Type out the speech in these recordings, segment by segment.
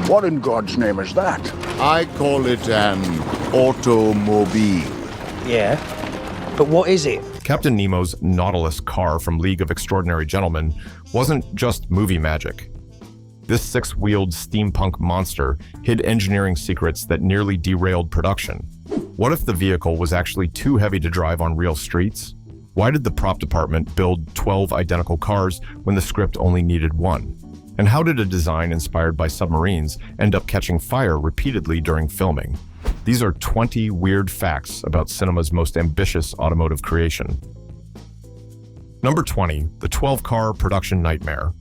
What in God's name is that? I call it an automobile. Yeah, but what is it? Captain Nemo's Nautilus car from League of Extraordinary Gentlemen wasn't just movie magic. This six-wheeled steampunk monster hid engineering secrets that nearly derailed production. What if the vehicle was actually too heavy to drive on real streets? Why did the prop department build 12 identical cars when the script only needed one? And how did a design inspired by submarines end up catching fire repeatedly during filming? These are 20 weird facts about cinema's most ambitious automotive creation. Number 20, the 12-car production nightmare.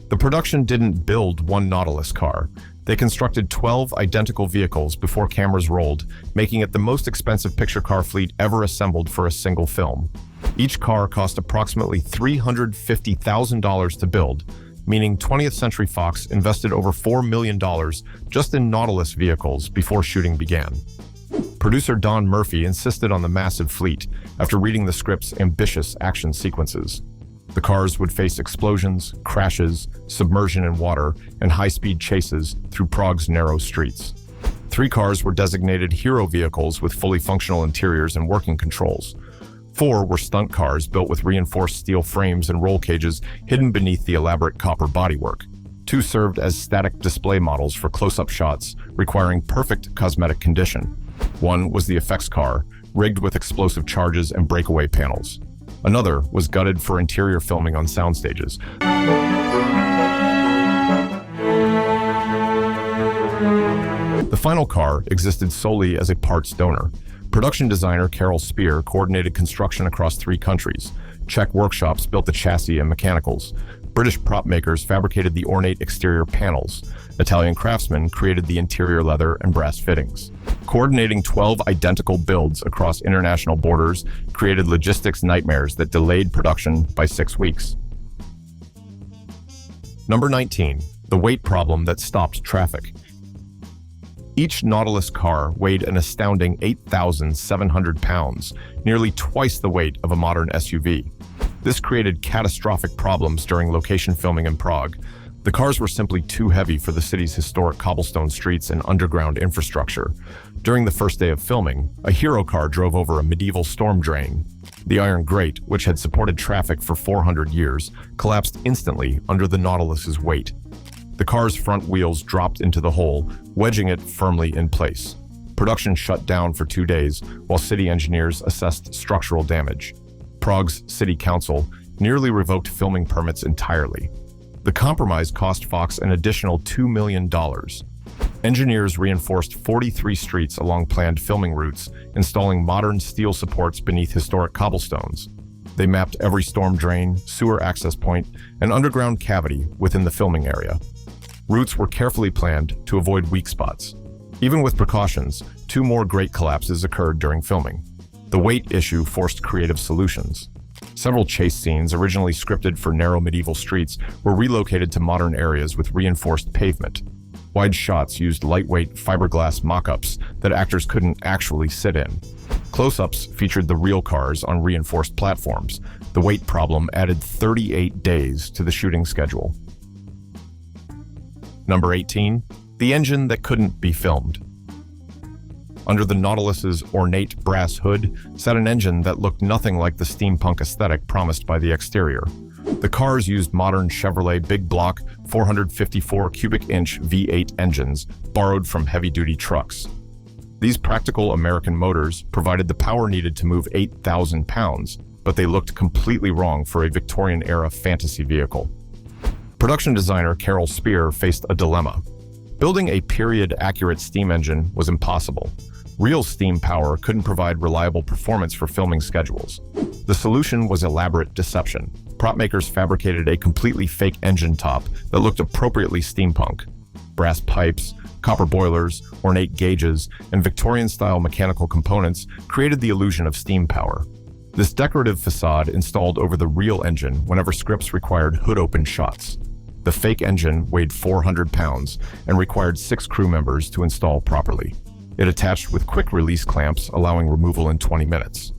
The production didn't build one Nautilus car. They constructed 12 identical vehicles before cameras rolled, making it the most expensive picture car fleet ever assembled for a single film. Each car cost approximately $350,000 to build, meaning 20th Century Fox invested over $4 million just in Nautilus vehicles before shooting began. Producer Don Murphy insisted on the massive fleet after reading the script's ambitious action sequences. The cars would face explosions, crashes, submersion in water, and high-speed chases through Prague's narrow streets. 3 cars were designated hero vehicles with fully functional interiors and working controls. 4 were stunt cars built with reinforced steel frames and roll cages hidden beneath the elaborate copper bodywork. 2 served as static display models for close-up shots, requiring perfect cosmetic condition. 1 was the effects car, rigged with explosive charges and breakaway panels. Another was gutted for interior filming on sound stages. The final car existed solely as a parts donor. Production designer Carol Spear coordinated construction across 3 countries. Czech workshops built the chassis and mechanicals. British prop makers fabricated the ornate exterior panels. Italian craftsmen created the interior leather and brass fittings. Coordinating 12 identical builds across international borders created logistics nightmares that delayed production by 6 weeks. Number 19, the weight problem that stopped traffic. Each Nautilus car weighed an astounding 8,700 pounds, nearly twice the weight of a modern SUV. This created catastrophic problems during location filming in Prague. The cars were simply too heavy for the city's historic cobblestone streets and underground infrastructure. During the first day of filming, a hero car drove over a medieval storm drain. The iron grate, which had supported traffic for 400 years, collapsed instantly under the Nautilus's weight. The car's front wheels dropped into the hole, wedging it firmly in place. Production shut down for 2 days while city engineers assessed structural damage. Prague's city council nearly revoked filming permits entirely. The compromise cost Fox an additional $2 million. Engineers reinforced 43 streets along planned filming routes, installing modern steel supports beneath historic cobblestones. They mapped every storm drain, sewer access point, and underground cavity within the filming area. Routes were carefully planned to avoid weak spots. Even with precautions, 2 more great collapses occurred during filming. The weight issue forced creative solutions. Several chase scenes, originally scripted for narrow medieval streets, were relocated to modern areas with reinforced pavement. Wide shots used lightweight fiberglass mock-ups that actors couldn't actually sit in. Close-ups featured the real cars on reinforced platforms. The weight problem added 38 days to the shooting schedule. Number 18, the engine that couldn't be filmed. Under the Nautilus's ornate brass hood sat an engine that looked nothing like the steampunk aesthetic promised by the exterior. The cars used modern Chevrolet big block 454 cubic inch V8 engines borrowed from heavy-duty trucks. These practical American motors provided the power needed to move 8,000 pounds, but they looked completely wrong for a Victorian-era fantasy vehicle. Production designer Carol Spear faced a dilemma. Building a period-accurate steam engine was impossible. Real steam power couldn't provide reliable performance for filming schedules. The solution was elaborate deception. Prop makers fabricated a completely fake engine top that looked appropriately steampunk. Brass pipes, copper boilers, ornate gauges, and Victorian-style mechanical components created the illusion of steam power. This decorative facade installed over the real engine whenever scripts required hood-open shots. The fake engine weighed 400 pounds and required 6 crew members to install properly. It attached with quick-release clamps, allowing removal in 20 minutes.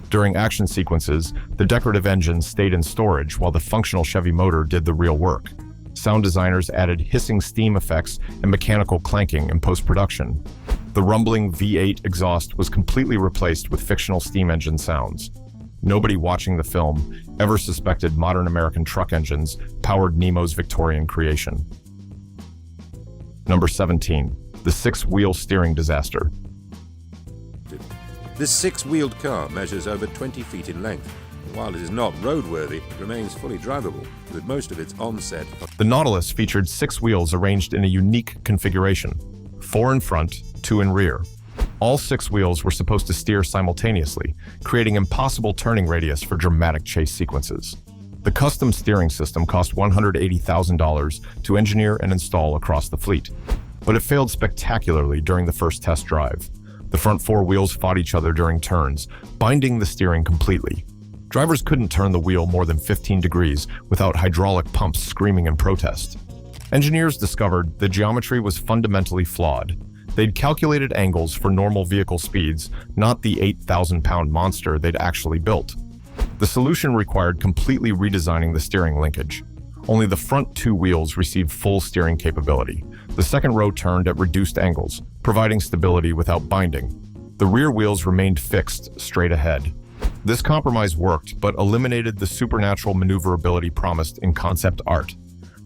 During action sequences, the decorative engine stayed in storage while the functional Chevy motor did the real work. Sound designers added hissing steam effects and mechanical clanking in post-production. The rumbling V8 exhaust was completely replaced with fictional steam engine sounds. Nobody watching the film ever suspected modern American truck engines powered Nemo's Victorian creation. Number 17. The six-wheel steering disaster. This six-wheeled car measures over 20 feet in length, and while it is not roadworthy, it remains fully drivable, with most of its onset. The Nautilus featured 6 wheels arranged in a unique configuration, 4 in front, 2 in rear. All 6 wheels were supposed to steer simultaneously, creating impossible turning radius for dramatic chase sequences. The custom steering system cost $180,000 to engineer and install across the fleet, but it failed spectacularly during the first test drive. The front 4 wheels fought each other during turns, binding the steering completely. Drivers couldn't turn the wheel more than 15 degrees without hydraulic pumps screaming in protest. Engineers discovered the geometry was fundamentally flawed. They'd calculated angles for normal vehicle speeds, not the 8,000-pound monster they'd actually built. The solution required completely redesigning the steering linkage. Only the front 2 wheels received full steering capability. The second row turned at reduced angles, providing stability without binding. The rear wheels remained fixed straight ahead. This compromise worked, but eliminated the supernatural maneuverability promised in concept art.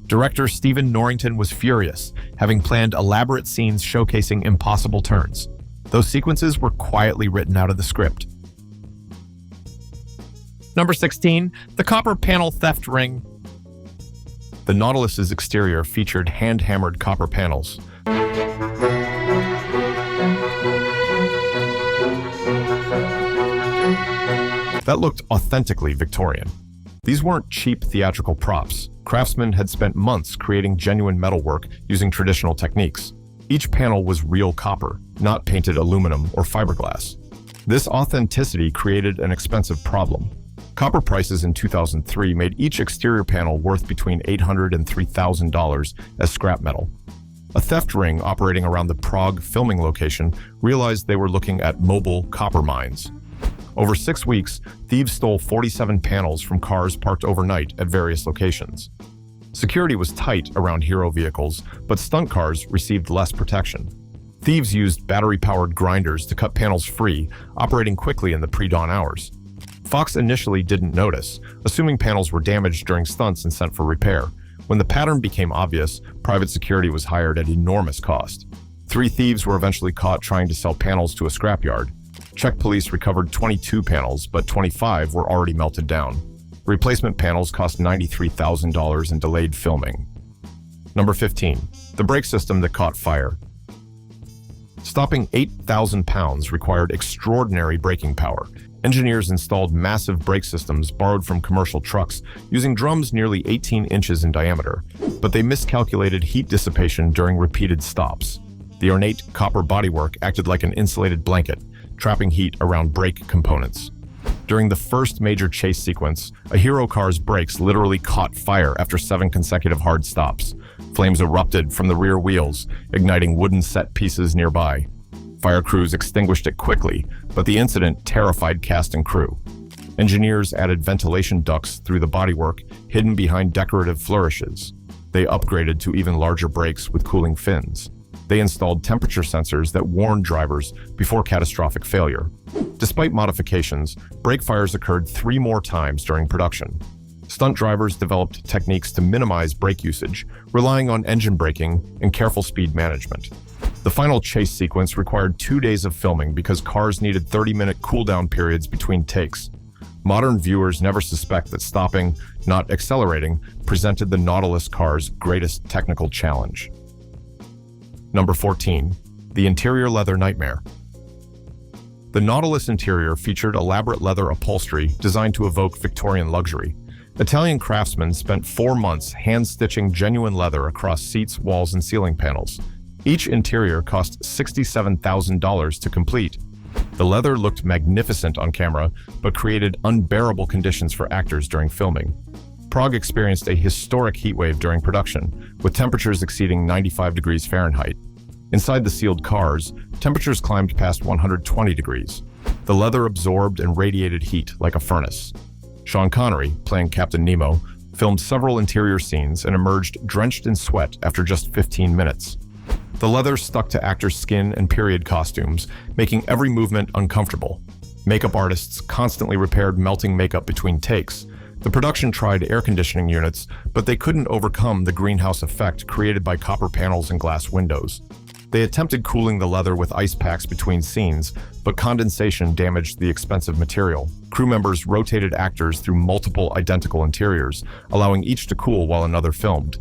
Director Stephen Norrington was furious, having planned elaborate scenes showcasing impossible turns. Those sequences were quietly written out of the script. Number 16. The copper panel theft ring. The Nautilus's exterior featured hand-hammered copper panels. That looked authentically Victorian. These weren't cheap theatrical props. Craftsmen had spent months creating genuine metalwork using traditional techniques. Each panel was real copper, not painted aluminum or fiberglass. This authenticity created an expensive problem. Copper prices in 2003 made each exterior panel worth between $800 and $3,000 as scrap metal. A theft ring operating around the Prague filming location realized they were looking at mobile copper mines. Over 6 weeks, thieves stole 47 panels from cars parked overnight at various locations. Security was tight around hero vehicles, but stunt cars received less protection. Thieves used battery-powered grinders to cut panels free, operating quickly in the pre-dawn hours. Fox initially didn't notice, assuming panels were damaged during stunts and sent for repair. When the pattern became obvious, private security was hired at enormous cost. 3 thieves were eventually caught trying to sell panels to a scrapyard. Czech police recovered 22 panels, but 25 were already melted down. Replacement panels cost $93,000 and delayed filming. Number 15. The brake system that caught fire. Stopping 8,000 pounds required extraordinary braking power. Engineers installed massive brake systems borrowed from commercial trucks using drums nearly 18 inches in diameter, but they miscalculated heat dissipation during repeated stops. The ornate copper bodywork acted like an insulated blanket, trapping heat around brake components. During the first major chase sequence, a hero car's brakes literally caught fire after 7 consecutive hard stops. Flames erupted from the rear wheels, igniting wooden set pieces nearby. Fire crews extinguished it quickly, but the incident terrified cast and crew. Engineers added ventilation ducts through the bodywork, hidden behind decorative flourishes. They upgraded to even larger brakes with cooling fins. They installed temperature sensors that warned drivers before catastrophic failure. Despite modifications, brake fires occurred 3 more times during production. Stunt drivers developed techniques to minimize brake usage, relying on engine braking and careful speed management. The final chase sequence required 2 days of filming because cars needed 30-minute cool-down periods between takes. Modern viewers never suspect that stopping, not accelerating, presented the Nautilus car's greatest technical challenge. Number 14. The interior leather nightmare. The Nautilus interior featured elaborate leather upholstery designed to evoke Victorian luxury. Italian craftsmen spent 4 months hand-stitching genuine leather across seats, walls, and ceiling panels. Each interior cost $67,000 to complete. The leather looked magnificent on camera, but created unbearable conditions for actors during filming. Prague experienced a historic heatwave during production, with temperatures exceeding 95 degrees Fahrenheit. Inside the sealed cars, temperatures climbed past 120 degrees. The leather absorbed and radiated heat like a furnace. Sean Connery, playing Captain Nemo, filmed several interior scenes, and emerged drenched in sweat after just 15 minutes. The leather stuck to actors' skin and period costumes, making every movement uncomfortable. Makeup artists constantly repaired melting makeup between takes. The production tried air conditioning units, but they couldn't overcome the greenhouse effect created by copper panels and glass windows. They attempted cooling the leather with ice packs between scenes, but condensation damaged the expensive material. Crew members rotated actors through multiple identical interiors, allowing each to cool while another filmed.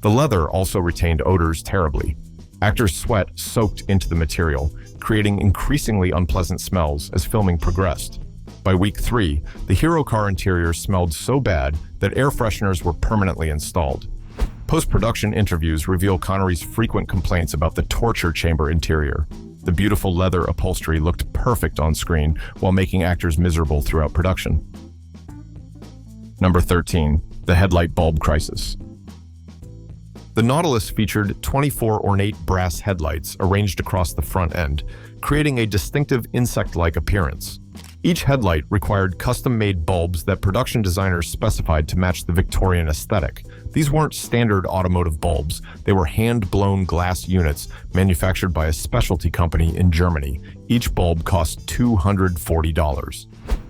The leather also retained odors terribly. Actors' sweat soaked into the material, creating increasingly unpleasant smells as filming progressed. By week 3, the hero car interior smelled so bad that air fresheners were permanently installed. Post-production interviews reveal Connery's frequent complaints about the torture chamber interior. The beautiful leather upholstery looked perfect on screen while making actors miserable throughout production. Number 13. The headlight bulb crisis. The Nautilus featured 24 ornate brass headlights arranged across the front end, creating a distinctive insect-like appearance. Each headlight required custom-made bulbs that production designers specified to match the Victorian aesthetic. These weren't standard automotive bulbs. They were hand-blown glass units manufactured by a specialty company in Germany. Each bulb cost $240.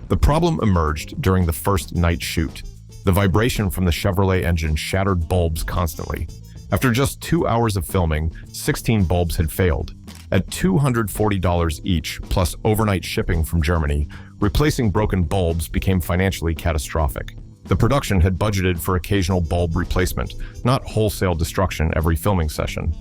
The problem emerged during the first night shoot. The vibration from the Chevrolet engine shattered bulbs constantly. After just 2 hours of filming, 16 bulbs had failed. At $240 each, plus overnight shipping from Germany, replacing broken bulbs became financially catastrophic. The production had budgeted for occasional bulb replacement, not wholesale destruction every filming session.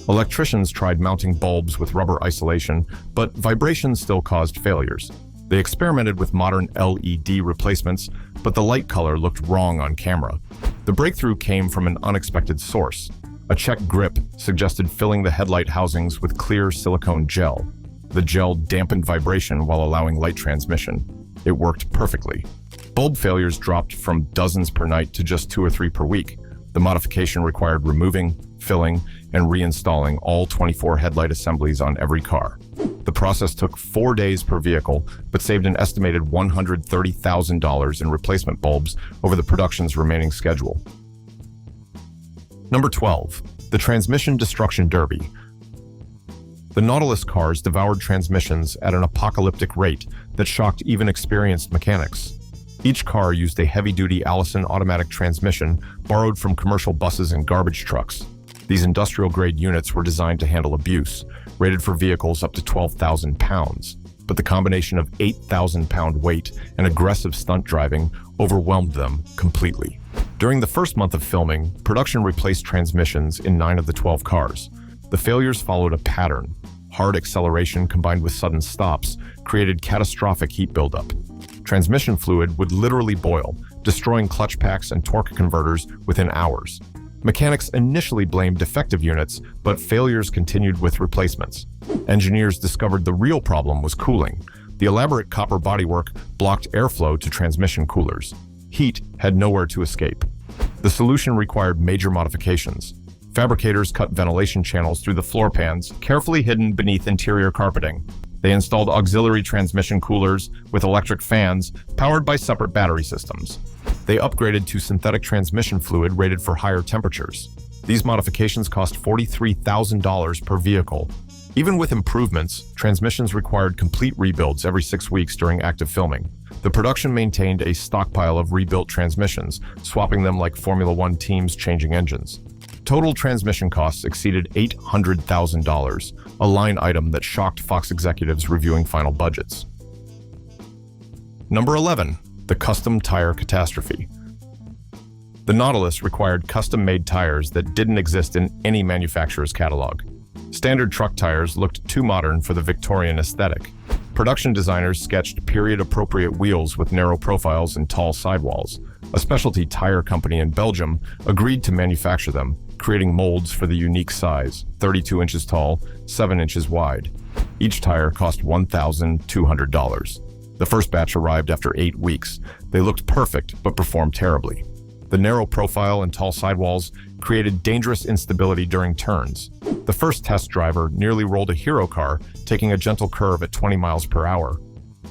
Electricians tried mounting bulbs with rubber isolation, but vibrations still caused failures. They experimented with modern LED replacements, but the light color looked wrong on camera. The breakthrough came from an unexpected source. A Czech grip suggested filling the headlight housings with clear silicone gel. The gel dampened vibration while allowing light transmission. It worked perfectly. Bulb failures dropped from dozens per night to just 2 or 3 per week. The modification required removing, filling, and reinstalling all 24 headlight assemblies on every car. The process took 4 days per vehicle, but saved an estimated $130,000 in replacement bulbs over the production's remaining schedule. Number 12. The Transmission Destruction Derby. The Nautilus cars devoured transmissions at an apocalyptic rate that shocked even experienced mechanics. Each car used a heavy-duty Allison automatic transmission borrowed from commercial buses and garbage trucks. These industrial-grade units were designed to handle abuse, rated for vehicles up to 12,000 pounds. But the combination of 8,000-pound weight and aggressive stunt driving overwhelmed them completely. During the first month of filming, production replaced transmissions in 9 of the 12 cars. The failures followed a pattern. Hard acceleration combined with sudden stops created catastrophic heat buildup. Transmission fluid would literally boil, destroying clutch packs and torque converters within hours. Mechanics initially blamed defective units, but failures continued with replacements. Engineers discovered the real problem was cooling. The elaborate copper bodywork blocked airflow to transmission coolers. Heat had nowhere to escape. The solution required major modifications. Fabricators cut ventilation channels through the floor pans, carefully hidden beneath interior carpeting. They installed auxiliary transmission coolers with electric fans powered by separate battery systems. They upgraded to synthetic transmission fluid rated for higher temperatures. These modifications cost $43,000 per vehicle. Even with improvements, transmissions required complete rebuilds every 6 weeks during active filming. The production maintained a stockpile of rebuilt transmissions, swapping them like Formula One teams changing engines. Total transmission costs exceeded $800,000, a line item that shocked Fox executives reviewing final budgets. Number 11. The custom tire catastrophe. The Nautilus required custom-made tires that didn't exist in any manufacturer's catalog. Standard truck tires looked too modern for the Victorian aesthetic. Production designers sketched period-appropriate wheels with narrow profiles and tall sidewalls. A specialty tire company in Belgium agreed to manufacture them, creating molds for the unique size, 32 inches tall, 7 inches wide. Each tire cost $1,200. The first batch arrived after 8 weeks. They looked perfect, but performed terribly. The narrow profile and tall sidewalls created dangerous instability during turns. The first test driver nearly rolled a hero car, taking a gentle curve at 20 miles per hour.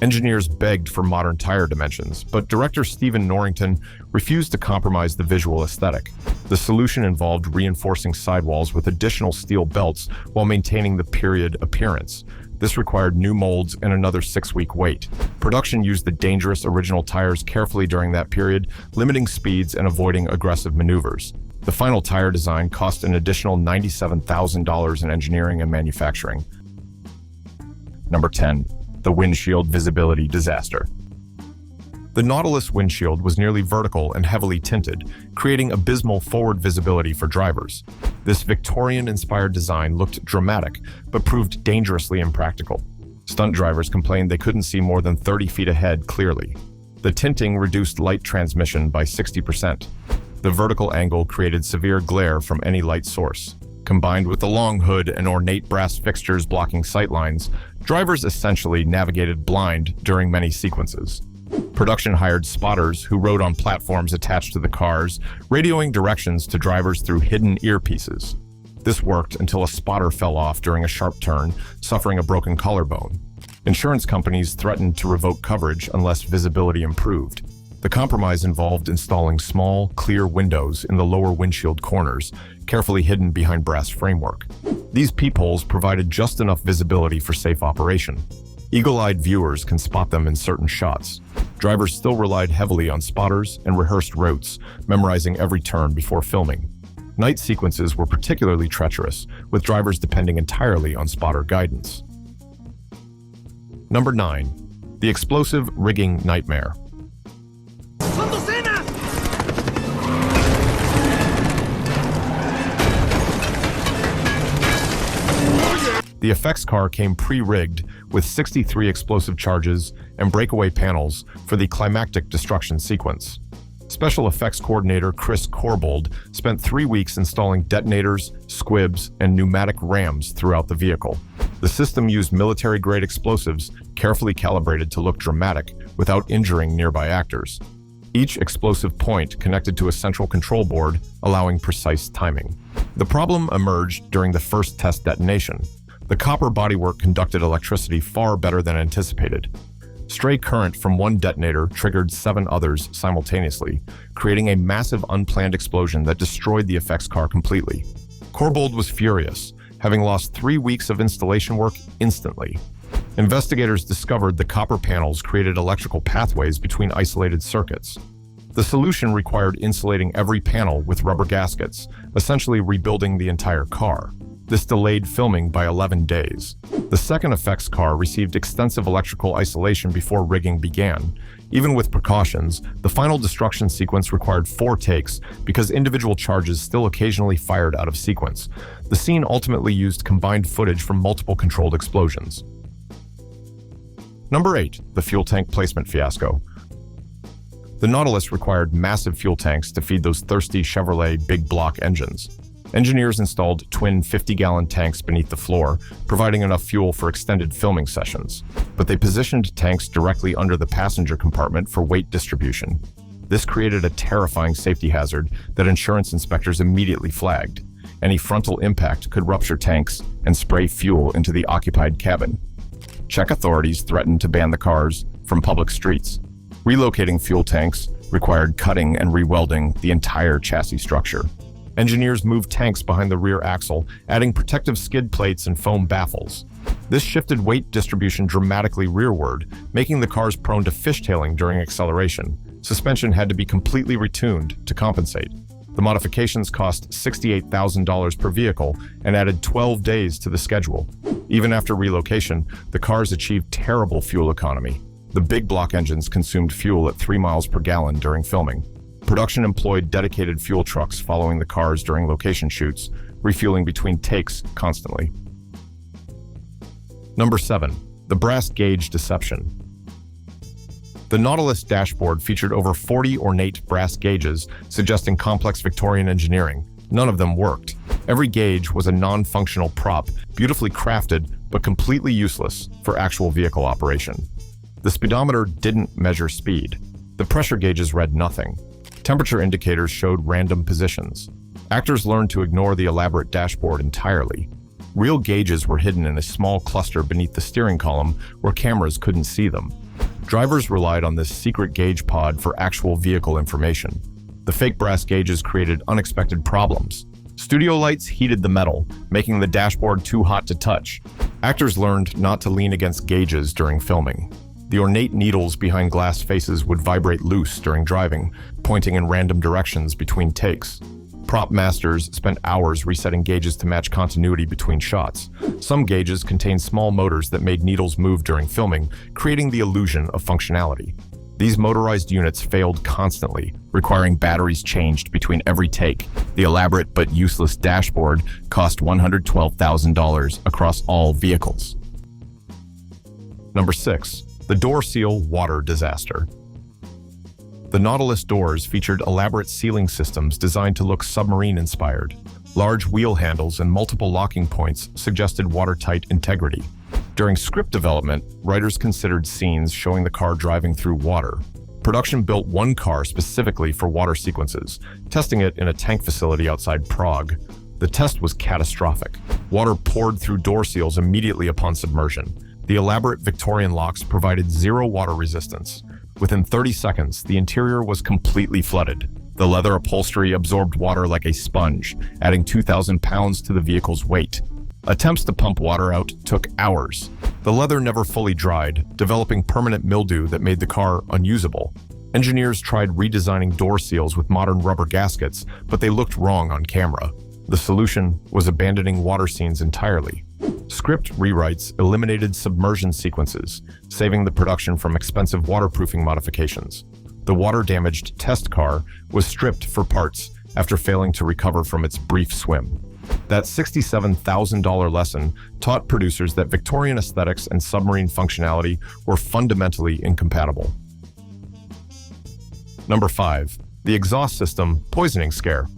Engineers begged for modern tire dimensions, but director Stephen Norrington refused to compromise the visual aesthetic. The solution involved reinforcing sidewalls with additional steel belts while maintaining the period appearance. This required new molds and another 6-week wait. Production used the dangerous original tires carefully during that period, limiting speeds and avoiding aggressive maneuvers. The final tire design cost an additional $97,000 in engineering and manufacturing. Number 10. The windshield visibility disaster. The Nautilus windshield was nearly vertical and heavily tinted, creating abysmal forward visibility for drivers. This Victorian-inspired design looked dramatic, but proved dangerously impractical. Stunt drivers complained they couldn't see more than 30 feet ahead clearly. The tinting reduced light transmission by 60%. The vertical angle created severe glare from any light source. Combined with the long hood and ornate brass fixtures blocking sightlines, drivers essentially navigated blind during many sequences. Production hired spotters who rode on platforms attached to the cars, radioing directions to drivers through hidden earpieces. This worked until a spotter fell off during a sharp turn, suffering a broken collarbone. Insurance companies threatened to revoke coverage unless visibility improved. The compromise involved installing small, clear windows in the lower windshield corners, carefully hidden behind brass framework. These peepholes provided just enough visibility for safe operation. Eagle-eyed viewers can spot them in certain shots. Drivers still relied heavily on spotters and rehearsed routes, memorizing every turn before filming. Night sequences were particularly treacherous, with drivers depending entirely on spotter guidance. Number 9. The explosive rigging nightmare. The effects car came pre-rigged with 63 explosive charges and breakaway panels for the climactic destruction sequence. Special effects coordinator Chris Corbold spent 3 weeks installing detonators, squibs, and pneumatic rams throughout the vehicle. The system used military-grade explosives carefully calibrated to look dramatic without injuring nearby actors. Each explosive point connected to a central control board, allowing precise timing. The problem emerged during the first test detonation. The copper bodywork conducted electricity far better than anticipated. Stray current from one detonator triggered 7 others simultaneously, creating a massive unplanned explosion that destroyed the effects car completely. Corbold was furious, having lost 3 weeks of installation work instantly. Investigators discovered the copper panels created electrical pathways between isolated circuits. The solution required insulating every panel with rubber gaskets, essentially rebuilding the entire car. This delayed filming by 11 days. The second effects car received extensive electrical isolation before rigging began. Even with precautions, the final destruction sequence required 4 takes because individual charges still occasionally fired out of sequence. The scene ultimately used combined footage from multiple controlled explosions. Number 8. The fuel tank placement fiasco. The Nautilus required massive fuel tanks to feed those thirsty Chevrolet big block engines. Engineers installed twin 50-gallon tanks beneath the floor, providing enough fuel for extended filming sessions. But they positioned tanks directly under the passenger compartment for weight distribution. This created a terrifying safety hazard that insurance inspectors immediately flagged. Any frontal impact could rupture tanks and spray fuel into the occupied cabin. Czech authorities threatened to ban the cars from public streets. Relocating fuel tanks required cutting and rewelding the entire chassis structure. Engineers moved tanks behind the rear axle, adding protective skid plates and foam baffles. This shifted weight distribution dramatically rearward, making the cars prone to fishtailing during acceleration. Suspension had to be completely retuned to compensate. The modifications cost $68,000 per vehicle and added 12 days to the schedule. Even after relocation, the cars achieved terrible fuel economy. The big block engines consumed fuel at 3 miles per gallon during filming. Production employed dedicated fuel trucks following the cars during location shoots, refueling between takes constantly. Number 7. The brass gauge deception. The Nautilus dashboard featured over 40 ornate brass gauges, suggesting complex Victorian engineering. None of them worked. Every gauge was a non-functional prop, beautifully crafted, but completely useless for actual vehicle operation. The speedometer didn't measure speed. The pressure gauges read nothing. Temperature indicators showed random positions. Actors learned to ignore the elaborate dashboard entirely. Real gauges were hidden in a small cluster beneath the steering column where cameras couldn't see them. Drivers relied on this secret gauge pod for actual vehicle information. The fake brass gauges created unexpected problems. Studio lights heated the metal, making the dashboard too hot to touch. Actors learned not to lean against gauges during filming. The ornate needles behind glass faces would vibrate loose during driving, pointing in random directions between takes. Prop masters spent hours resetting gauges to match continuity between shots. Some gauges contained small motors that made needles move during filming, creating the illusion of functionality. These motorized units failed constantly, requiring batteries changed between every take. The elaborate but useless dashboard cost $112,000 across all vehicles. Number 6. The door seal water disaster. The Nautilus doors featured elaborate sealing systems designed to look submarine-inspired. Large wheel handles and multiple locking points suggested watertight integrity. During script development, writers considered scenes showing the car driving through water. Production built one car specifically for water sequences, testing it in a tank facility outside Prague. The test was catastrophic. Water poured through door seals immediately upon submersion. The elaborate Victorian locks provided zero water resistance. Within 30 seconds, the interior was completely flooded. The leather upholstery absorbed water like a sponge, adding 2,000 pounds to the vehicle's weight. Attempts to pump water out took hours. The leather never fully dried, developing permanent mildew that made the car unusable. Engineers tried redesigning door seals with modern rubber gaskets, but they looked wrong on camera. The solution was abandoning water scenes entirely. Script rewrites eliminated submersion sequences, saving the production from expensive waterproofing modifications. The water-damaged test car was stripped for parts after failing to recover from its brief swim. That $67,000 lesson taught producers that Victorian aesthetics and submarine functionality were fundamentally incompatible. Number 5. The exhaust system poisoning scare.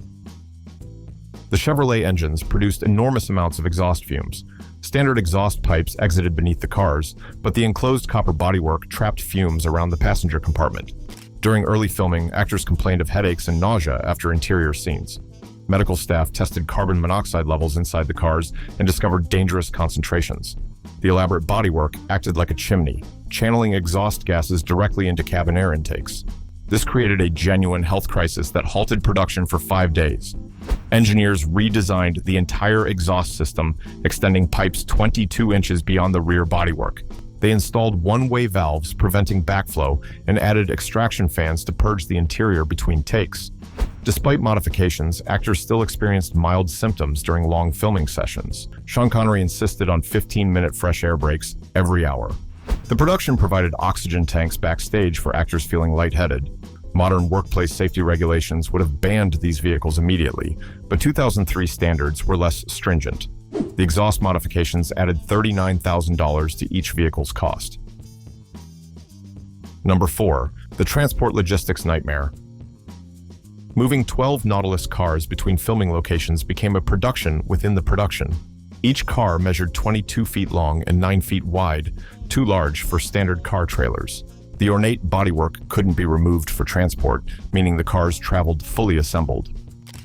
The Chevrolet engines produced enormous amounts of exhaust fumes. Standard exhaust pipes exited beneath the cars, but the enclosed copper bodywork trapped fumes around the passenger compartment. During early filming, actors complained of headaches and nausea after interior scenes. Medical staff tested carbon monoxide levels inside the cars and discovered dangerous concentrations. The elaborate bodywork acted like a chimney, channeling exhaust gases directly into cabin air intakes. This created a genuine health crisis that halted production for 5 days. Engineers redesigned the entire exhaust system, extending pipes 22 inches beyond the rear bodywork. They installed one-way valves preventing backflow and added extraction fans to purge the interior between takes. Despite modifications, actors still experienced mild symptoms during long filming sessions. Sean Connery insisted on 15-minute fresh air breaks every hour. The production provided oxygen tanks backstage for actors feeling lightheaded. Modern workplace safety regulations would have banned these vehicles immediately, but 2003 standards were less stringent. The exhaust modifications added $39,000 to each vehicle's cost. Number 4. The transport logistics nightmare. Moving 12 Nautilus cars between filming locations became a production within the production. Each car measured 22 feet long and 9 feet wide, too large for standard car trailers. The ornate bodywork couldn't be removed for transport, meaning the cars traveled fully assembled.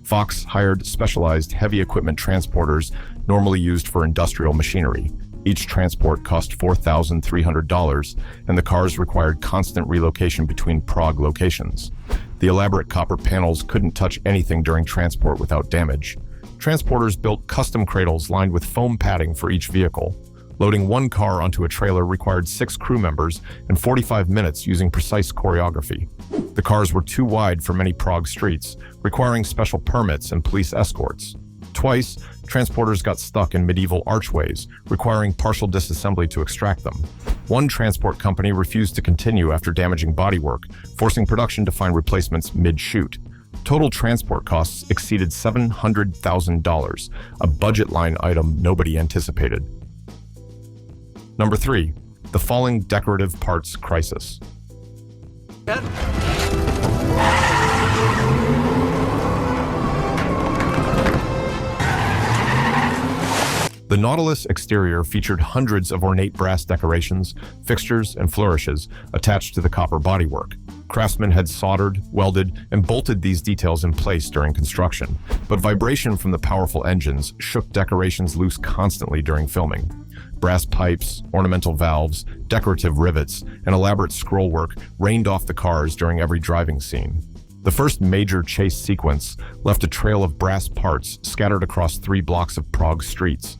Fox hired specialized heavy equipment transporters normally used for industrial machinery. Each transport cost $4,300, and the cars required constant relocation between Prague locations. The elaborate copper panels couldn't touch anything during transport without damage. Transporters built custom cradles lined with foam padding for each vehicle. Loading one car onto a trailer required 6 crew members and 45 minutes using precise choreography. The cars were too wide for many Prague streets, requiring special permits and police escorts. Twice, transporters got stuck in medieval archways, requiring partial disassembly to extract them. One transport company refused to continue after damaging bodywork, forcing production to find replacements mid-shoot. Total transport costs exceeded $700,000, a budget line item nobody anticipated. Number 3. The falling decorative parts crisis. The Nautilus exterior featured hundreds of ornate brass decorations, fixtures, and flourishes attached to the copper bodywork. Craftsmen had soldered, welded, and bolted these details in place during construction, but vibration from the powerful engines shook decorations loose constantly during filming. Brass pipes, ornamental valves, decorative rivets, and elaborate scrollwork rained off the cars during every driving scene. The first major chase sequence left a trail of brass parts scattered across 3 blocks of Prague streets.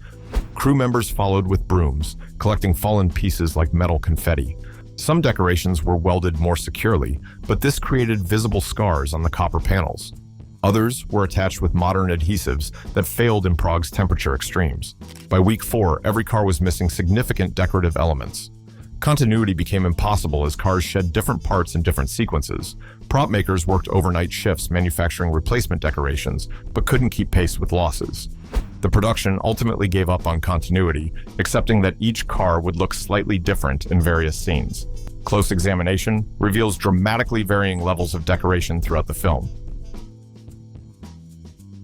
Crew members followed with brooms, collecting fallen pieces like metal confetti. Some decorations were welded more securely, but this created visible scars on the copper panels. Others were attached with modern adhesives that failed in Prague's temperature extremes. By week 4, every car was missing significant decorative elements. Continuity became impossible as cars shed different parts in different sequences. Prop makers worked overnight shifts manufacturing replacement decorations, but couldn't keep pace with losses. The production ultimately gave up on continuity, accepting that each car would look slightly different in various scenes. Close examination reveals dramatically varying levels of decoration throughout the film.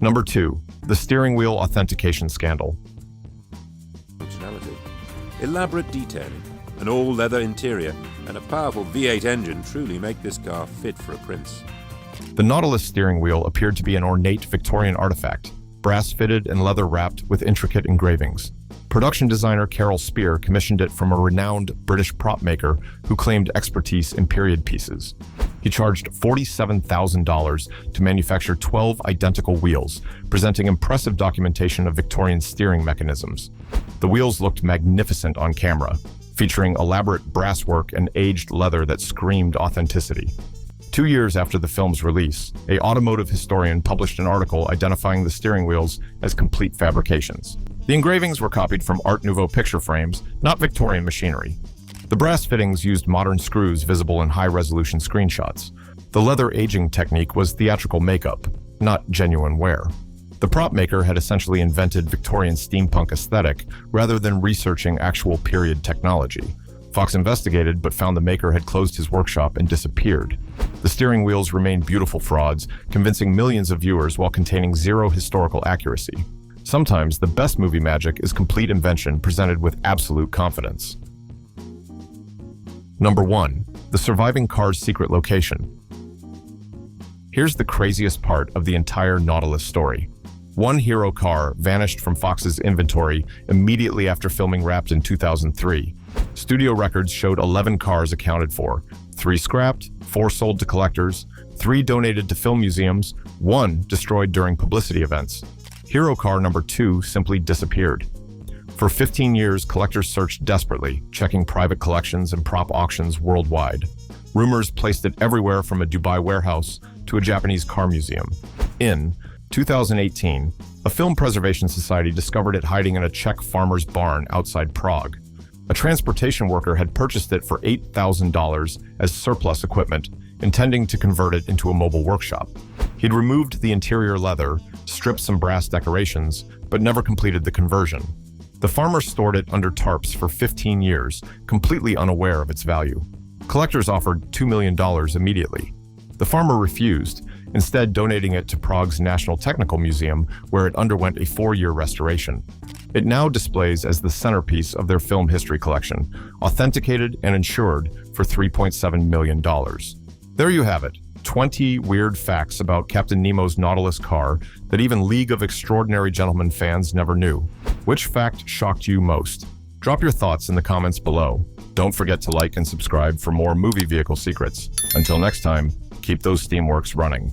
Number 2. The steering wheel authentication scandal. Functionality. Elaborate detailing, an all-leather interior, and a powerful V8 engine truly make this car fit for a prince. The Nautilus steering wheel appeared to be an ornate Victorian artifact, brass-fitted and leather-wrapped with intricate engravings. Production designer Carol Spear commissioned it from a renowned British prop maker who claimed expertise in period pieces. He charged $47,000 to manufacture 12 identical wheels, presenting impressive documentation of Victorian steering mechanisms. The wheels looked magnificent on camera, featuring elaborate brasswork and aged leather that screamed authenticity. 2 years after the film's release, an automotive historian published an article identifying the steering wheels as complete fabrications. The engravings were copied from Art Nouveau picture frames, not Victorian machinery. The brass fittings used modern screws visible in high-resolution screenshots. The leather aging technique was theatrical makeup, not genuine wear. The prop maker had essentially invented Victorian steampunk aesthetic rather than researching actual period technology. Fox investigated but found the maker had closed his workshop and disappeared. The steering wheels remained beautiful frauds, convincing millions of viewers while containing zero historical accuracy. Sometimes the best movie magic is complete invention presented with absolute confidence. Number 1. The surviving car's secret location. Here's the craziest part of the entire Nautilus story. One hero car vanished from Fox's inventory immediately after filming Wrapped in 2003. Studio records showed 11 cars accounted for, 3 scrapped, 4 sold to collectors, 3 donated to film museums, 1 destroyed during publicity events. Hero car number 2 simply disappeared. For 15 years, collectors searched desperately, checking private collections and prop auctions worldwide. Rumors placed it everywhere from a Dubai warehouse to a Japanese car museum. In 2018, a film preservation society discovered it hiding in a Czech farmer's barn outside Prague. A transportation worker had purchased it for $8,000 as surplus equipment, intending to convert it into a mobile workshop. He'd removed the interior leather, stripped some brass decorations, but never completed the conversion. The farmer stored it under tarps for 15 years, completely unaware of its value. Collectors offered $2 million immediately. The farmer refused, instead donating it to Prague's National Technical Museum, where it underwent a 4-year restoration. It now displays as the centerpiece of their film history collection, authenticated and insured for $3.7 million. There you have it, 20 weird facts about Captain Nemo's Nautilus car that even League of Extraordinary Gentlemen fans never knew. Which fact shocked you most? Drop your thoughts in the comments below. Don't forget to like and subscribe for more movie vehicle secrets. Until next time, keep those steamworks running.